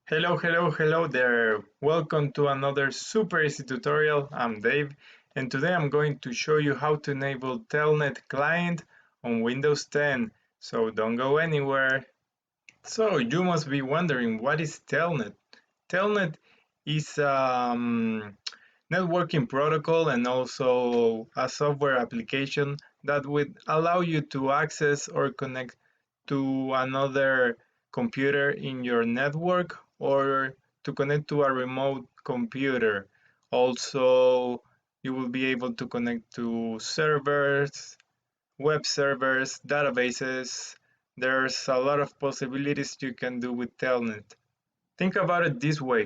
Hello there. Welcome to another super easy tutorial. I'm Dave, and today I'm going to show you how to enable Telnet Client on Windows 10. So don't go anywhere. So you must be wondering, what is Telnet? Telnet is networking protocol and also a software application that would allow you to access or connect to another computer in your network or to connect to a remote computer. Also, you will be able to connect to servers, web servers, databases. There's a lot of possibilities you can do with Telnet. Think about it this way.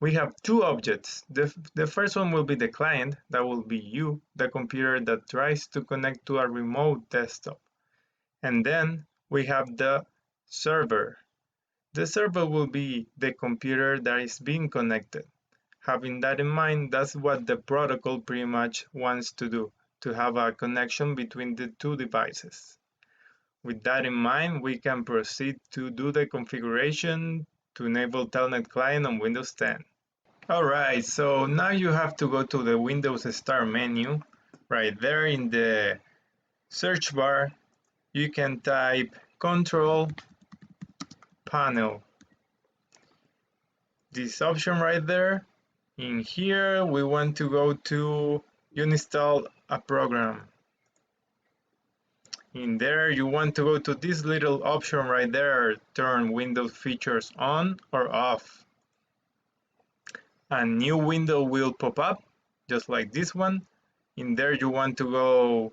We have two objects. The first one will be the client, that will be you, the computer that tries to connect to a remote desktop. And then we have the server. The server will be the computer that is being connected. Having that in mind, that's what the protocol pretty much wants to do, to have a connection between the two devices. With that in mind, we can proceed to do the configuration to enable Telnet Client on Windows 10. Alright, so now you have to go to the Windows Start menu. Right there in the search bar, you can type Control Panel. This option right there. In here, we want to go to Uninstall a program. In there, you want to go to this little option right there, turn Windows features on or off. A new window will pop up, just like this one. In there, you want to go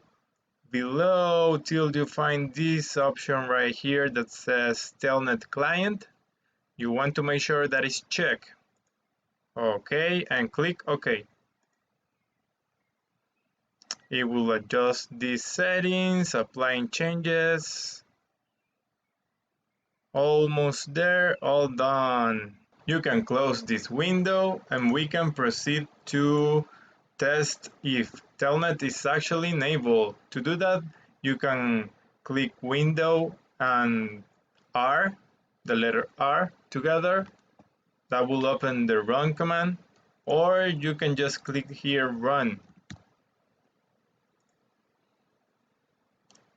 below till you find this option right here that says Telnet Client. You want to make sure that is checked. Okay, and click OK. It will adjust these settings, applying changes. Almost there, all done. You can close this window and we can proceed to test if Telnet is actually enabled. To do that, you can click Window and R, the letter R together. That will open the Run command, or you can just click here Run.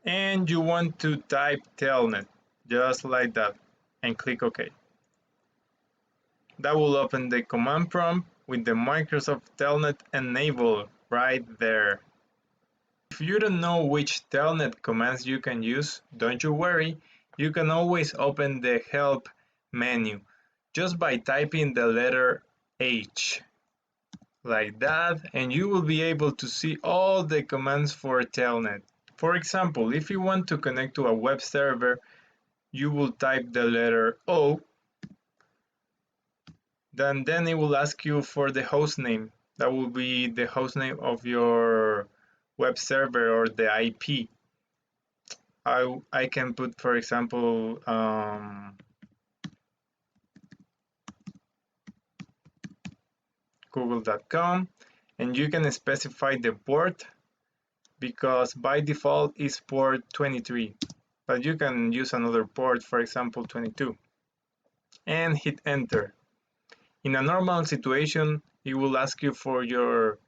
And you want to type Telnet, just like that, and click OK. That will open the command prompt with the Microsoft Telnet enabled right there. If you don't know which Telnet commands you can use, don't you worry, you can always open the Help menu just by typing the letter H. Like that, and you will be able to see all the commands for Telnet. For example, if you want to connect to a web server, you will type the letter O, then it will ask you for the host name. That will be the host name of your web server or the IP. I can put, for example, google.com, and you can specify the port because by default is port 23, but you can use another port, for example 22, and hit enter. In a normal situation, it will ask you for your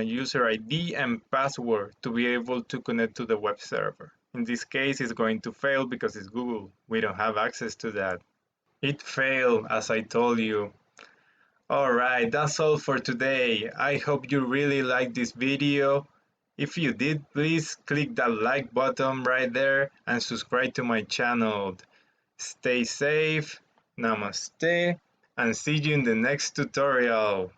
user ID and password to be able to connect to the web server. In this case, it's going to fail because it's Google. We don't have access to that. It failed, as I told you. Alright, that's all for today. I hope you really liked this video. If you did, please click that like button right there and subscribe to my channel. Stay safe, namaste, and see you in the next tutorial.